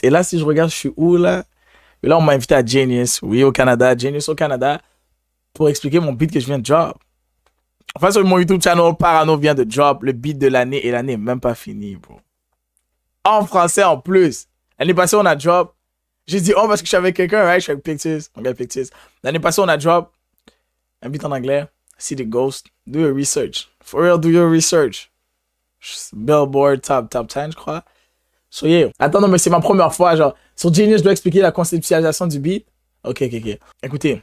Et là, si je regarde, je suis où là? Et là, on m'a invité à Genius, oui, au Canada, Genius au Canada, pour expliquer mon beat que je viens de drop. Enfin, sur mon YouTube channel, Parano vient de drop le beat de l'année et l'année n'est même pas finie, bro. En français en plus. L'année passée, on a drop. J'ai dit, oh, parce que je suis avec quelqu'un, right? Je suis avec Pictures, mon gars Pictures. L'année passée, on a drop un beat en anglais, See the Ghost, do your research. For real, do your research. Billboard top 10, je crois. So yeah. Attends, non, mais c'est ma première fois, genre, sur Genius, je dois expliquer la conceptualisation du beat. Ok. Écoutez,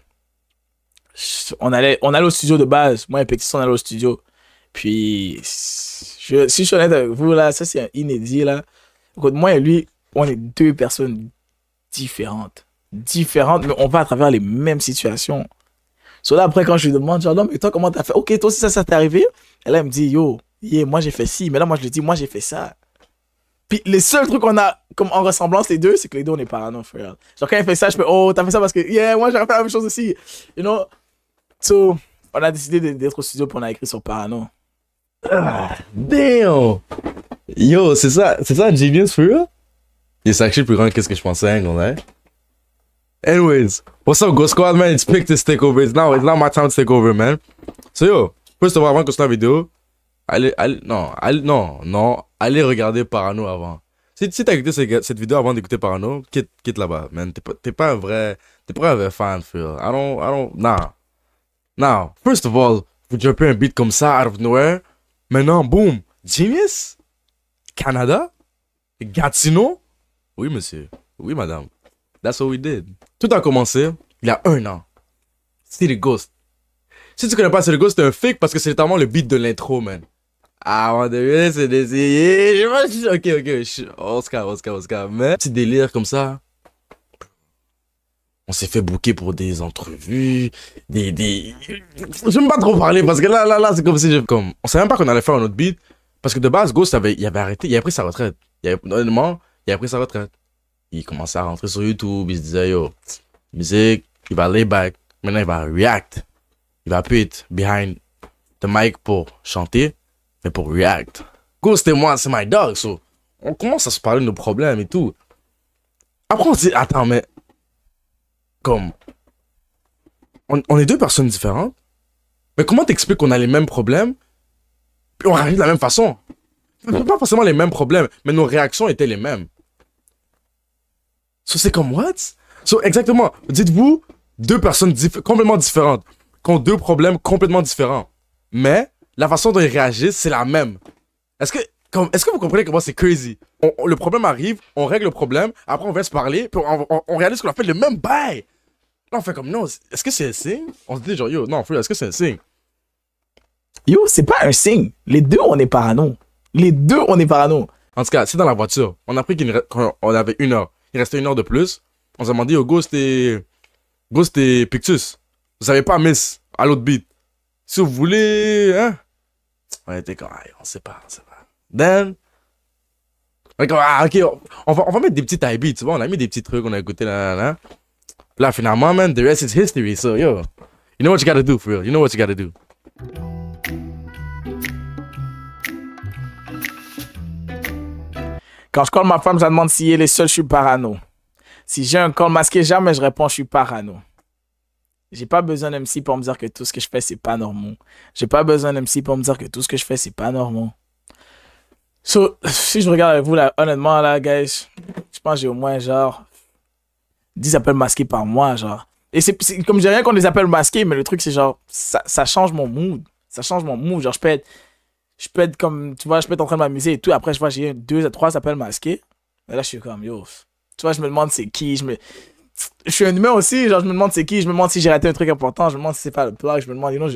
on allait au studio de base. Moi et Pictures, on allait au studio. Puis, si je suis honnête avec vous, là, ça c'est un inédit, là. Écoute, moi et lui, on est deux personnes différentes, mais on va à travers les mêmes situations. So là, après, quand je lui demande, genre, non, mais toi, comment t'as fait? Ok, toi aussi, ça t'est arrivé? Et là, elle me dit, yo, yeah, moi, j'ai fait ci. Mais là, moi, je lui dis, moi, j'ai fait ça. Puis, les seuls trucs qu'on a comme en ressemblance, les deux, c'est que les deux, on est parano, frère. Genre, quand elle fait ça, je fais, oh, t'as fait ça parce que, yeah, moi, j'aurais fait la même chose aussi. You know? So, on a décidé d'être au studio, puis on a écrit sur Parano. Ah, damn! Yo, c'est ça, Genius, for real? Yeah, c'est actually plus grand que ce que je pensais, hein, right? Anyways, what's up, Ghost Squad, man? It's Pictures to take over. It's now my time to take over, man. So, yo, first of all, avant que je fasse la vidéo, allez regarder Parano avant. Si t'as écouté cette vidéo avant d'écouter Parano, quitte là-bas, man. T'es pas un vrai fan, Phil. Nah. Now, first of all, vous droppez un beat comme ça, out of nowhere. Maintenant, boom, Genius? Canada? Gatineau? Oui, monsieur. Oui, madame. That's what we did. Tout a commencé il y a 1 an. C'est the Ghost. Si tu connais pas C'est the Ghost, c'est un fake parce que c'est notamment le beat de l'intro, man. Ah, on devait c'est d'essayer. Ok. Oscar. Mais, petit délire comme ça. On s'est fait booker pour des entrevues, Je vais pas trop parler parce que là, c'est comme si on savait même pas qu'on allait faire un autre beat. Parce que de base, Ghost il avait arrêté, il avait pris sa retraite. Honnêtement, il a pris sa retraite. Il commençait à rentrer sur YouTube, il se disait, yo, musique, il va lay back. Maintenant, il va react. Il va plus être behind the mic pour chanter, mais pour react. Ghost et moi, c'est my dog, so on commence à se parler de nos problèmes et tout. Après, on se dit, attends, mais comme on est deux personnes différentes, mais comment t'expliques qu'on a les mêmes problèmes puis on réagit de la même façon? Pas forcément les mêmes problèmes, mais nos réactions étaient les mêmes. So c'est comme what? So exactement, dites-vous deux personnes complètement différentes qui ont deux problèmes complètement différents, mais la façon dont ils réagissent c'est la même. Est-ce que vous comprenez comment c'est crazy? Le problème arrive, on règle le problème, après on vient se parler, puis on réalise qu'on a fait le même bail. Là on fait comme non, est-ce que c'est un signe? On se dit genre yo, non, est-ce que c'est un signe? Yo, c'est pas un signe. Les deux, on est parano. En tout cas, c'est dans la voiture. On a pris qu'on avait 1 heure. Il restait 1 heure de plus. On s'est demandé, yo, Ghost et Pictus. Vous avez pas miss à l'autre beat. Si vous voulez, hein? On était comme, on sait pas. Then, ok, on va mettre des petits high beats, tu vois. On a mis des petits trucs, on a écouté, là. Là, finalement, man, the rest is history. So, yo, you know what you gotta do, for real. You know what you gotta do. Quand je call ma femme, je la demande si elle est seule, je suis parano. Si j'ai un call masqué, jamais je réponds, je suis parano. J'ai pas besoin d'MC pour me dire que tout ce que je fais, c'est pas normal. J'ai pas besoin d'MC pour me dire que tout ce que je fais, c'est pas normal. So, si je regarde avec vous, là, honnêtement, là, guys, je pense que j'ai au moins, genre, 10 appels masqués par mois, genre. Et c'est comme je dis rien qu'on les appelle masqués, mais le truc, c'est genre, ça change mon mood. Ça change mon mood. Genre, je peux être comme, tu vois, je peux être en train de m'amuser et tout. Après, je vois, j'ai 2 à 3 appels masqués. Et là, je suis comme, yo. Tu vois, je me demande c'est qui. Je suis un humain aussi. Genre, je me demande c'est qui. Je me demande si j'ai raté un truc important. Je me demande si c'est pas le plug. Je me demande, you know,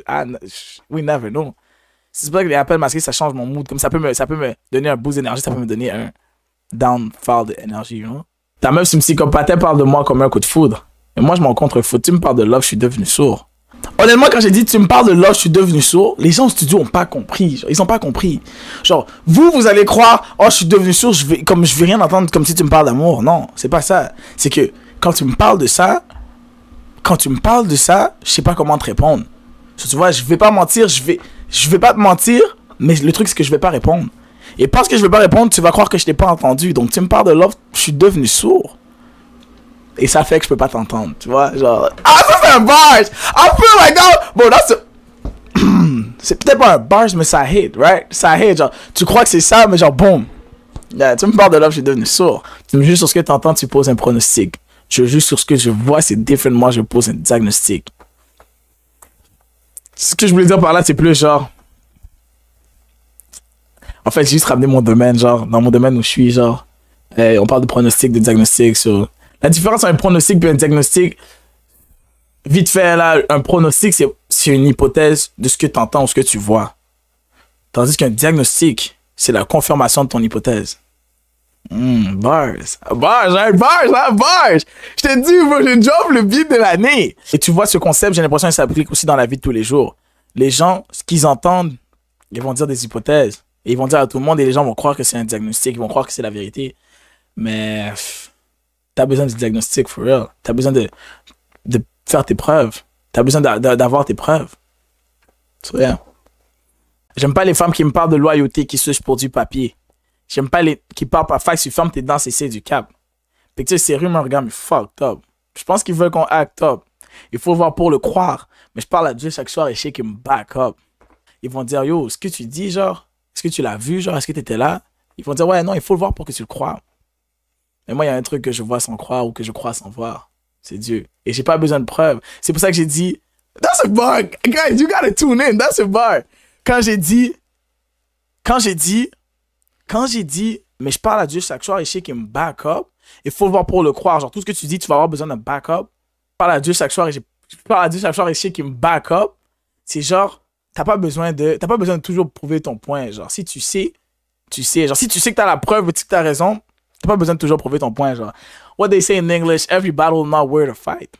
we never know. C'est pour ça que les appels masqués, ça change mon mood. Comme ça peut me donner un boost d'énergie. Ça peut me donner un downfall d'énergie, you know. Ta meuf, si me psychopathe, parle de moi comme un coup de foudre. Et moi, je m'en contre-foudre. Tu me parles de love, je suis devenu sourd. Honnêtement, quand j'ai dit tu me parles de love, je suis devenu sourd, les gens au studio ont pas compris. Genre, ils ont pas compris. Genre, vous allez croire, oh, je suis devenu sourd, je vais rien entendre comme si tu me parles d'amour. Non, c'est pas ça. C'est que quand tu me parles de ça, je sais pas comment te répondre. Tu vois, je vais pas mentir, je vais pas te mentir, mais le truc, c'est que je vais pas répondre. Et parce que je veux pas répondre, tu vas croire que je t'ai pas entendu. Donc tu me parles de l'offre, je suis devenu sourd. Et ça fait que je peux pas t'entendre, tu vois, genre... Ah, ça c'est un bars! I feel like that... Bon, là, c'est peut-être pas un bars, mais ça hit, right? Ça hit, genre, tu crois que c'est ça, mais genre, boum. Yeah, tu me parles de l'offre, je suis devenu sourd. Tu me juges sur ce que tu entends, tu poses un pronostic. Je juge sur ce que je vois, c'est différent. Moi, je pose un diagnostic. Ce que je voulais dire par là, c'est plus genre... En fait, j'ai juste ramené mon domaine, genre, dans mon domaine où je suis, genre... on parle de pronostic, de diagnostic, sur... La différence entre un pronostic et un diagnostic, vite fait, là, un pronostic, c'est une hypothèse de ce que tu entends ou ce que tu vois. Tandis qu'un diagnostic, c'est la confirmation de ton hypothèse. Bars. Bars, hein, bars, hein, bars. Je t'ai dit, moi, j'ai job le beat de l'année. Et tu vois, ce concept, j'ai l'impression que ça s'applique aussi dans la vie de tous les jours. Les gens, ce qu'ils entendent, ils vont dire des hypothèses. Et ils vont dire à tout le monde et les gens vont croire que c'est un diagnostic, ils vont croire que c'est la vérité. Mais... T'as besoin du diagnostic, for real. T'as besoin de faire tes preuves. T'as besoin d'avoir tes preuves. So, yeah. J'aime pas les femmes qui me parlent de loyauté, qui sucent pour du papier. J'aime pas les qui parlent par fax, tu fermes tes dents, c'est du cap. Puis tu sais, c'est rumeur, regarde, mais fucked up. Je pense qu'ils veulent qu'on act up. Il faut le voir pour le croire. Mais je parle à Dieu chaque soir et je sais qu'ils me back up. Ils vont dire, yo, ce que tu dis, genre, est-ce que tu l'as vu, genre, est-ce que t'étais là? Ils vont dire, ouais, non, il faut le voir pour que tu le crois. Mais moi, il y a un truc que je vois sans croire ou que je crois sans voir. C'est Dieu. Et j'ai pas besoin de preuves. C'est pour ça que j'ai dit, that's a bar. Guys, you gotta tune in. That's a bar. Quand j'ai dit, mais je parle à Dieu chaque soir et je sais qu'il me back up. Il faut le voir pour le croire. Genre, tout ce que tu dis, tu vas avoir besoin d'un backup. Je parle à Dieu chaque soir et je sais qu'il me back up. C'est genre, t'as pas besoin de toujours prouver ton point. Genre, si tu sais, tu sais. Genre, si tu sais que t'as la preuve ou que t'as raison, t'as pas besoin de toujours prouver ton point, genre. What they say in English, every battle not worth a fight.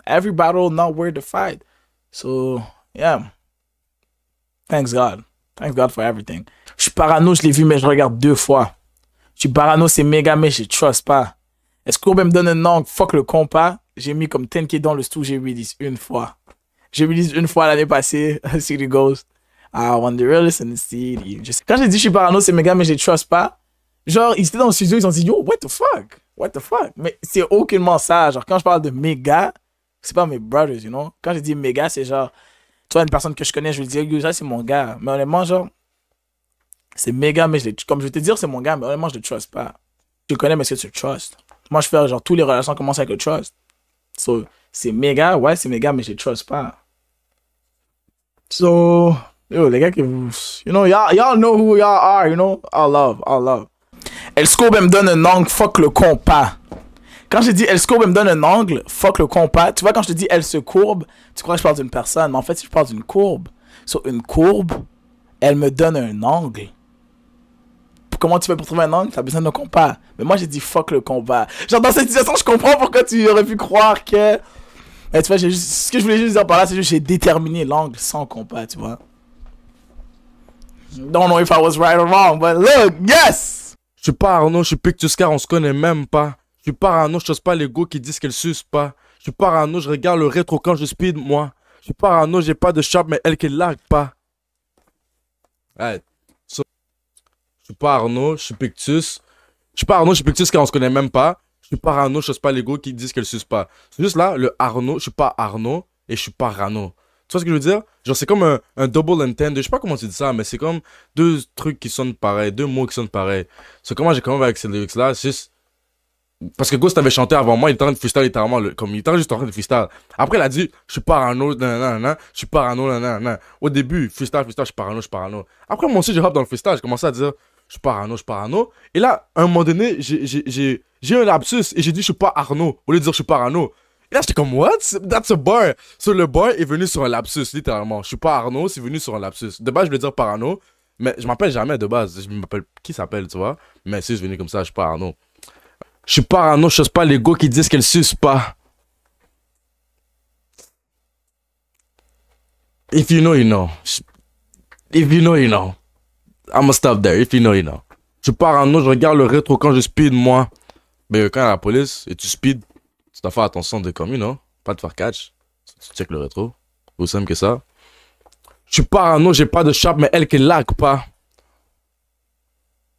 Every battle not worth a fight. So, yeah. Thanks God. Thanks God for everything. Je suis parano, je l'ai vu, mais je regarde 2 fois. Je suis parano, c'est méga, mais je trust pas. Est-ce qu'on me donne un angle? Fuck le compas. J'ai mis comme 10K dans le stool, j'ai release une fois. J'ai release une fois l'année passée, City Ghost. I want the realest in the city. Quand j'ai dit je suis parano, c'est méga, mais je trust pas. Genre, ils étaient dans le studio, ils ont dit, yo, what the fuck? What the fuck? Mais c'est aucunement ça. Genre, quand je parle de méga, c'est pas mes brothers, you know? Quand je dis méga, c'est genre, tu vois, une personne que je connais, je lui dis, yo, ça, c'est mon gars. Mais honnêtement, genre, c'est méga, mais comme je vais te dire, c'est mon gars, mais honnêtement, je le trust pas. Tu le connais, mais est-ce que tu le trust? Moi, je fais, genre, toutes les relations commencent avec le trust. So, c'est méga, ouais, c'est méga, mais je le trust pas. So, yo, les gars, you know, y'all know who y'all are, you know? All love, all love. El Scope, elle me donne un angle, fuck le compas. Quand j'ai dit El Scope, elle me donne un angle, fuck le compas. Tu vois, quand je te dis elle se courbe, tu crois que je parle d'une personne, mais en fait, si je parle d'une courbe, sur une courbe, elle me donne un angle. Comment tu fais pour trouver un angle? T'as besoin d'un compas. Mais moi, j'ai dit fuck le compas. Genre, dans cette situation, je comprends pourquoi tu aurais pu croire que. Mais tu vois, ce que je voulais juste dire par là, c'est juste que j'ai déterminé l'angle sans compas, tu vois. Don't know if I was right or wrong, but look, yes! Je suis pas Arnaud, je suis Pictus car on se connaît même pas. Je suis pas Arnaud, je chose pas les go qui disent qu'elle suce pas. Je suis pas Arnaud, je regarde le rétro quand je speed, moi. Je suis pas Arnaud, j'ai pas de shop, mais elle qui lag pas. Ouais. So, je suis pas Arnaud, je suis Pictus. Je suis pas Arnaud, je suis Pictus car on se connaît même pas. Je suis pas Arnaud, je chose pas les go qui disent qu'elle suce pas. C'est juste là, le Arnaud, je suis pas Arnaud et je suis pas Rano. Tu vois ce que je veux dire? Genre, c'est comme un double entendre. Je sais pas comment tu dis ça, mais c'est comme 2 trucs qui sonnent pareil, 2 mots qui sonnent pareil. C'est comment j'ai commencé avec ces lyrics-là, c'est juste... Parce que Ghost avait chanté avant moi, il était en train de freestyle littéralement, comme il était juste en train de freestyle. Après, il a dit, je suis parano, nanana, je suis parano, nanana. Au début, freestyle, je suis parano, je suis parano. Après, moi aussi, j'ai hop dans le freestyle, j'ai commencé à dire, je suis parano, je suis parano. Et là, à un moment donné, j'ai un lapsus et j'ai dit, je suis pas Arnaud, au lieu de dire, je suis parano. Et là, j'étais comme, what? That's a bar. So, le bar est venu sur un lapsus, littéralement. Je suis pas Arnaud, c'est venu sur un lapsus. De base, je voulais dire parano, mais je m'appelle jamais de base. Je m'appelle, qui s'appelle, tu vois? Mais si je venu comme ça, je suis pas Arnaud. Je suis pas Arnaud, je chose pas les go qui disent qu'elle suce pas. If you know, you know. If you know, you know. I'ma stop there. If you know, you know. Je suis pas Arnaud, je regarde le rétro quand je speed, moi. Mais quand il y a la police et tu speed, tu dois faire attention de comme, you know, pas te faire catch. Tu check le rétro. Aussi simple que ça. Je suis parano, j'ai pas de shop, mais elle qui lag pas.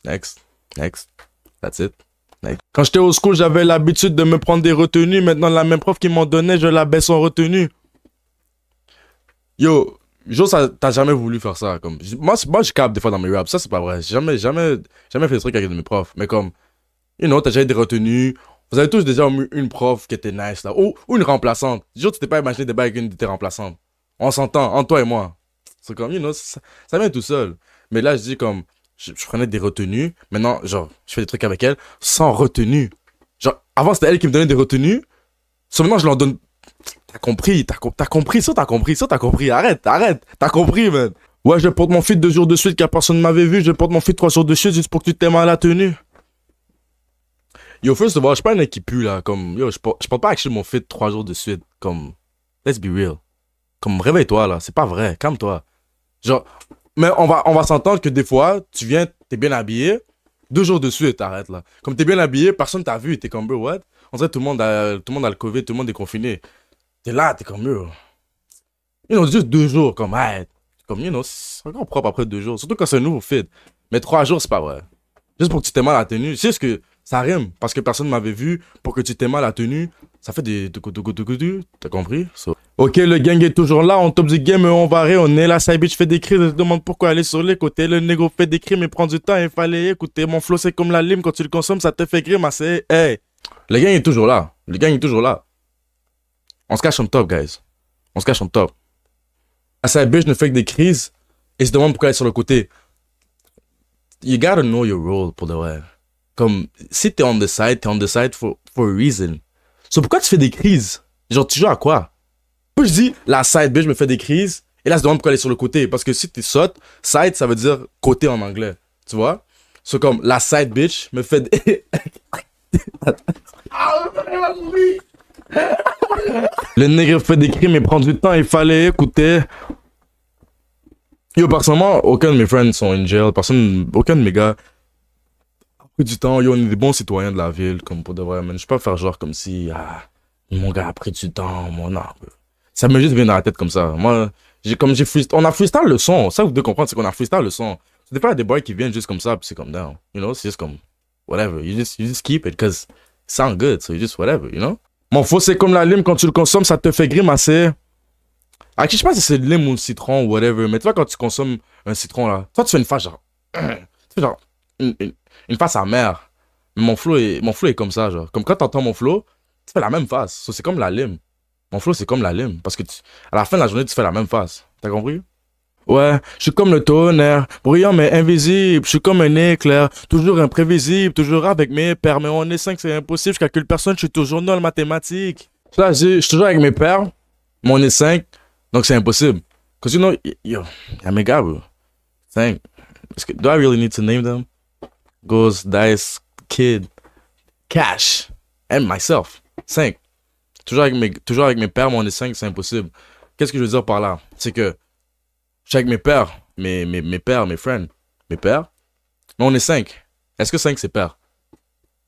Next. That's it. Next. Quand j'étais au school, j'avais l'habitude de me prendre des retenues. Maintenant, la même prof qui m'en donnait, je la baisse en retenue. Yo, t'as jamais voulu faire ça. Comme, moi, je capte des fois dans mes raps. Ça, c'est pas vrai. J'ai jamais fait des trucs avec de mes profs. Mais comme, t'as déjà eu des retenues. Vous avez tous déjà eu une prof qui était nice, là. Ou une remplaçante. Genre, tu t'es pas imaginé des bails avec une de tes remplaçantes. On s'entend, entre toi et moi. C'est comme, ça vient tout seul. Mais là, je dis comme, je prenais des retenues. Maintenant, genre, je fais des trucs avec elle sans retenue. Genre, avant, c'était elle qui me donnait des retenues. Maintenant, je leur donne. T'as compris. Arrête. T'as compris, man. Ouais, je porte mon feed 2 jours de suite car personne ne m'avait vu. Je porte mon feed 3 jours de suite juste pour que tu t'aimes à la tenue. Yo, first of all, je suis pas un mec qui pue, là. Comme, yo, je porte pas actually mon feed 3 jours de suite. Comme, let's be real. Comme, réveille-toi, là. C'est pas vrai. Calme-toi. Genre, mais on va s'entendre que des fois, tu viens, t'es bien habillé. 2 jours de suite, arrête, là. Comme t'es bien habillé, personne t'a vu. T'es comme, bro, what? On dirait que tout le monde a le Covid, tout le monde est confiné. T'es là, t'es comme, bro. Juste 2 jours, comme, arrête. Comme, c'est encore propre après 2 jours. Surtout quand c'est un nouveau feed. Mais 3 jours, c'est pas vrai. Juste pour que tu t'aimes à la tenue. C'est juste que ça rime. Parce que personne m'avait vu. Pour que tu t'aimes à la tenue. Ça fait des... T'as compris? So. Ok, le gang est toujours là. On top du game, on va rayonner. La side bitch fait des cris. Je demande pourquoi aller sur les côtés. Le négo fait des cris, mais prend du temps. Il fallait écouter. Mon flow, c'est comme la lime. Quand tu le consommes, ça te fait grimacer. Hey! Le gang est toujours là. On se cache on top, guys. La side bitch ne fait que des crises. Et se demande pourquoi elle est sur le côté. You gotta know your role pour de vrai. Comme, si t'es on the side for a reason. So, pourquoi tu fais des crises? Genre, tu joues à quoi? Puis je dis, la side bitch me fait des crises. Et là, je demande pourquoi elle est sur le côté. Parce que si t'es saute, side, ça veut dire côté en anglais. Tu vois? So, comme, la side bitch me fait des... Le nègre fait des cris, mais prend du temps, il fallait écouter. Yo, personnellement, aucun de mes friends sont in jail. Aucun de mes gars a pris du temps. Yo, on est des bons citoyens de la ville, comme pour de vrai, man. Je peux pas faire genre comme si, mon gars a pris du temps, non. Ça me juste vient dans la tête comme ça. Moi, on a freestyle le son. Ça, vous devez comprendre, c'est qu'on a freestyle le son. Des fois, il y a des boys qui viennent juste comme ça, puis c'est comme, down. C'est juste comme, whatever. You just keep it, cause it sound good, so you just whatever, Mon faux, c'est comme la lime, quand tu le consommes, ça te fait grimacer. Je sais pas si c'est le lime ou le citron ou whatever, mais tu vois, quand tu consommes un citron, là, toi, tu fais une face genre... tu fais genre... Une face amère. Mais mon flow est comme ça, genre. Comme quand t'entends mon flow, tu fais la même face. So, c'est comme la lime. Mon flow, c'est comme la lime. Parce que à la fin de la journée, tu fais la même face. T'as compris? Ouais, je suis comme le tonnerre, brillant mais invisible, je suis comme un éclair, toujours imprévisible, toujours avec mes pères, mais on est 5, c'est impossible, je calcule personne, je suis toujours nul en mathématiques. Là, je suis toujours avec mes pères, mais on est 5, donc c'est impossible. Cause yo, y'a mes gars, bro. 5. Do I really need to name them? Ghost, Dice, Kid, Cash, and myself. 5. Toujours avec mes pères, mais on est 5, c'est impossible. Qu'est-ce que je veux dire par là? C'est que je suis avec mes pères, mes pères, mes friends. Mes pères. Mais on est 5. Est-ce que 5 c'est père?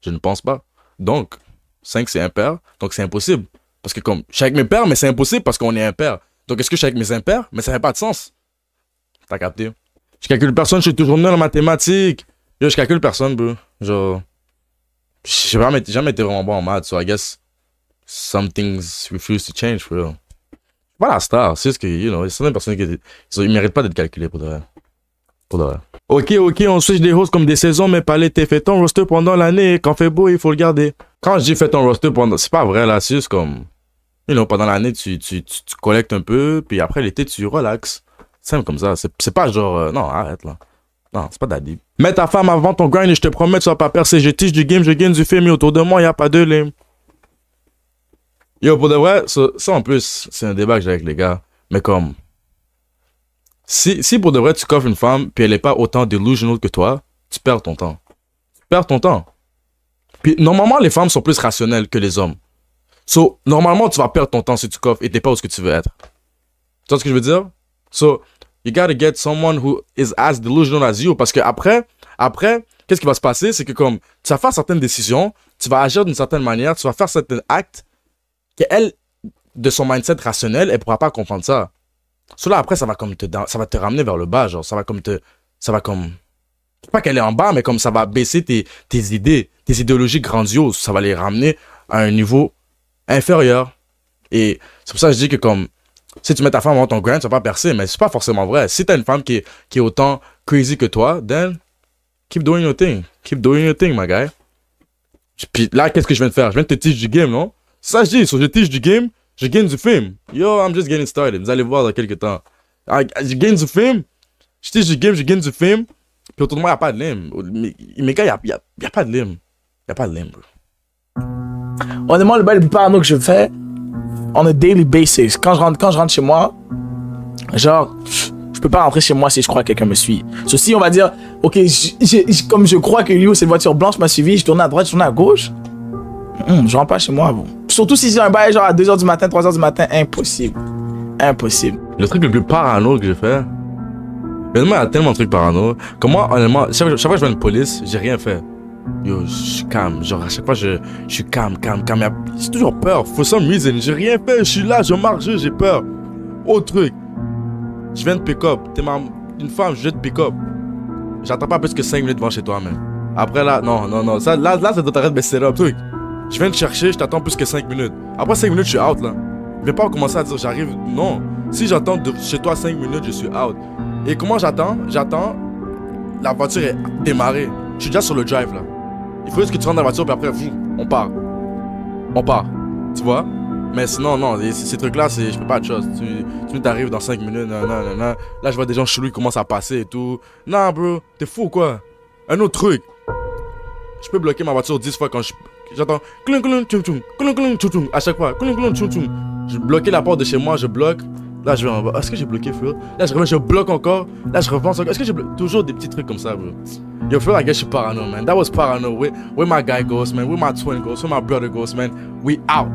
Je ne pense pas. Donc, 5 c'est impair. Donc c'est impossible. Parce que comme, je suis avec mes pères, mais c'est impossible parce qu'on est impair. Donc est-ce que je suis avec mes impairs? Mais ça n'a pas de sens. T'as capté? Je calcule personne, je suis toujours nul en mathématiques. Yo, je calcule personne, bro. Genre, j'ai jamais été vraiment bon en maths. So I guess some things refuse to change for real. Pas la star, c'est juste que, il y a certaines personnes qui ils méritent pas d'être calculées pour de vrai. Ok, on switch des hosts comme des saisons, mais pas l'été. Fais ton roster pendant l'année. Quand fait beau, il faut le garder. Quand je dis fais ton roster pendant, c'est pas vrai là, c'est juste comme, pendant l'année, tu collectes un peu, puis après l'été, tu relaxes. Simple comme ça. C'est pas genre, non, arrête là. Non, c'est pas daddy. Mets ta femme avant ton grind et je te promets, tu vas pas percer. Je teach du game, je gagne du film, et autour de moi, y a pas de lame. Yo, pour de vrai, ça en plus, c'est un débat que j'ai avec les gars. Mais comme, si pour de vrai tu coffres une femme, puis elle est pas autant delusional que toi, tu perds ton temps. Puis normalement, les femmes sont plus rationnelles que les hommes. So, normalement, tu vas perdre ton temps si tu coffres et t'es pas où ce que tu veux être. Tu vois ce que je veux dire? So, you gotta get someone who is as delusional as you. Parce que après, qu'est-ce qui va se passer? C'est que comme, tu vas faire certaines décisions, tu vas agir d'une certaine manière, tu vas faire certains actes, qu'elle, de son mindset rationnel, elle pourra pas comprendre ça. Cela après, ça va te ramener vers le bas, genre, ça va comme pas qu'elle est en bas, mais comme ça va baisser tes idées, tes idéologies grandioses. Ça va les ramener à un niveau inférieur. Et c'est pour ça que je dis que comme, si tu mets ta femme avant ton grind, tu vas pas percer, mais c'est pas forcément vrai. Si t'as une femme qui est autant crazy que toi, then, keep doing your thing. Keep doing your thing, my guy. Puis là, qu'est-ce que je viens de faire? Je viens de te teach du game, non? Ça, je dis, je teach du game, je gagne du film. Yo, I'm just getting started. Vous allez voir dans quelques temps. Je gagne du film, je teach du game, je gagne du film, puis autour de moi, il n'y a pas de lime. Mais gars, il n'y a pas de lime. Il n'y a pas de lime, bro. Honnêtement, le bail le plus parano que je fais, on a daily basis. Quand je rentre chez moi, genre, je peux pas rentrer chez moi si je crois que quelqu'un me suit. Ceci, on va dire, ok, comme je crois que lui, c'est une voiture blanche m'a suivi, je tourne à droite, je tourne à gauche. Je rentre pas chez moi, bon. Surtout si j'ai un bail genre à 2h du matin, 3h du matin, impossible. Impossible. Le truc le plus parano que j'ai fait, honnêtement, il y a tellement de trucs parano. Comme moi, honnêtement, chaque fois que je vois une police, j'ai rien fait. Yo, je suis calme. Genre, à chaque fois, je suis calme. J'ai toujours peur. For some reason, j'ai rien fait. Je suis là, je marche, j'ai peur. Autre truc. Je viens de pick-up. T'es une femme, je viens de pick-up. J'attends pas plus que 5 minutes devant chez toi, même. Après, là, non. Ça, là, ça doit t'arrêter de baisser up, truc. Je viens de chercher, je t'attends plus que 5 minutes. Après 5 minutes, je suis out, là. Je vais pas commencer à dire j'arrive. Non. Si j'attends chez toi 5 minutes, je suis out. Et comment j'attends? J'attends. La voiture est démarrée. Je suis déjà sur le drive, là. Il faut juste que tu rentres dans la voiture, puis après, on part. Tu vois? Mais sinon, non, ces trucs-là, je peux pas de choses. Tu t'arrives dans 5 minutes, non. Là, je vois des gens chelous qui commencent à passer et tout. Non, bro, t'es fou ou quoi? Un autre truc. Je peux bloquer ma voiture 10 fois quand j'entends à chaque fois. Je bloque la porte de chez moi, je bloque. Là, je vais en bas. Est-ce que j'ai bloqué, Phil? Là, je bloque encore. Là, je repense encore. Est-ce que j'ai bloqué? Toujours des petits trucs comme ça, bro. Yo, Phil, I guess je suis parano, man. That was parano. Where my guy goes, man. Where my twin goes. Where my brother goes, man. We out.